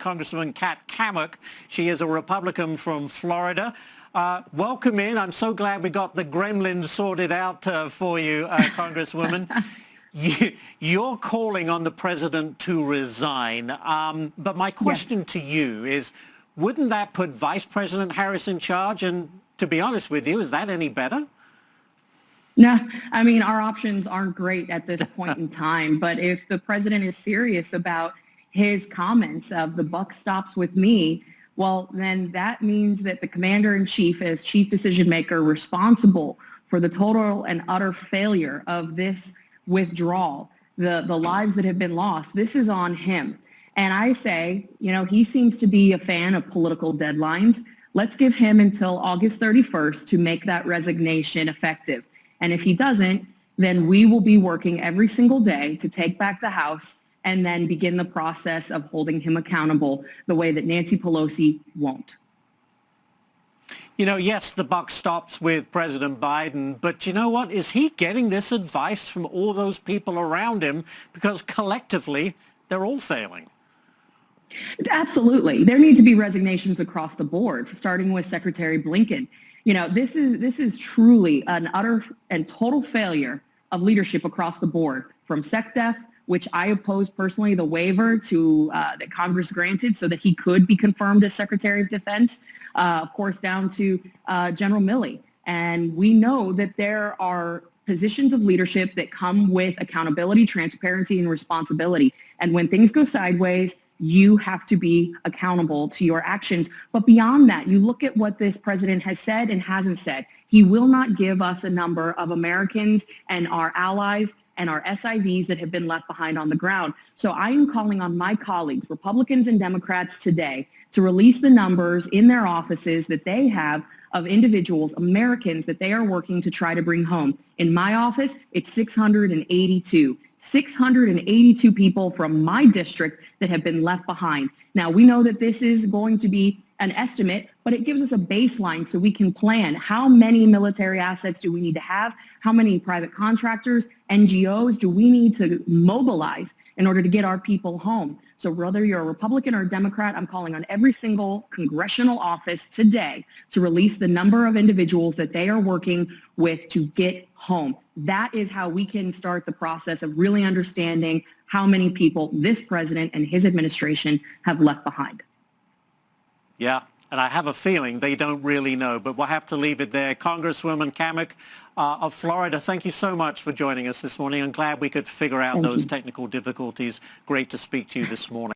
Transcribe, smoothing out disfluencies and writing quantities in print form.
Congresswoman Cammack. She is a Republican from Florida. Welcome in. I'm so glad we got the gremlins sorted out for you, Congresswoman. You're calling on the president to resign. But my question to you is, wouldn't that put Vice President Harris in charge? And to be honest with you, is that any better? No, I mean, our options aren't great at this point in time. But if the president is serious about his comments of the buck stops with me, well, then that means that the commander-in-chief, as chief decision maker, responsible for the total and utter failure of this withdrawal, the lives that have been lost, this is on him. And I say, you know, he seems to be a fan of political deadlines. Let's give him until August 31st to make that resignation effective. And if he doesn't, then we will be working every single day to take back the House and then begin the process of holding him accountable the way that Nancy Pelosi won't. You know, yes, the buck stops with President Biden, but you know what? Is he getting this advice from all those people around him? Because collectively, they're all failing. Absolutely. There need to be resignations across the board, starting with Secretary Blinken. You know, this is truly an utter and total failure of leadership across the board, from SecDef, which I opposed personally, the waiver to that Congress granted so that he could be confirmed as Secretary of Defense, of course, down to General Milley. And we know that there are positions of leadership that come with accountability, transparency, and responsibility. And when things go sideways, you have to be accountable to your actions. But beyond that, you look at what this president has said and hasn't said. He will not give us a number of Americans and our allies and our SIVs that have been left behind on the ground. So I am calling on my colleagues, Republicans and Democrats today, to release the numbers in their offices that they have of individuals, Americans, that they are working to try to bring home. In my office, it's 682. 682 people from my district that have been left behind. Now, we know that this is going to be an estimate, but it gives us a baseline so we can plan how many military assets do we need to have, how many private contractors, NGOs do we need to mobilize in order to get our people home. So whether you're a Republican or a Democrat, I'm calling on every single congressional office today to release the number of individuals that they are working with to get home. That is how we can start the process of really understanding how many people this president and his administration have left behind. Yeah, and I have a feeling they don't really know, but we'll have to leave it there. Congresswoman Cammack of Florida, thank you so much for joining us this morning. I'm glad we could figure out those technical difficulties. Great to speak to you this morning.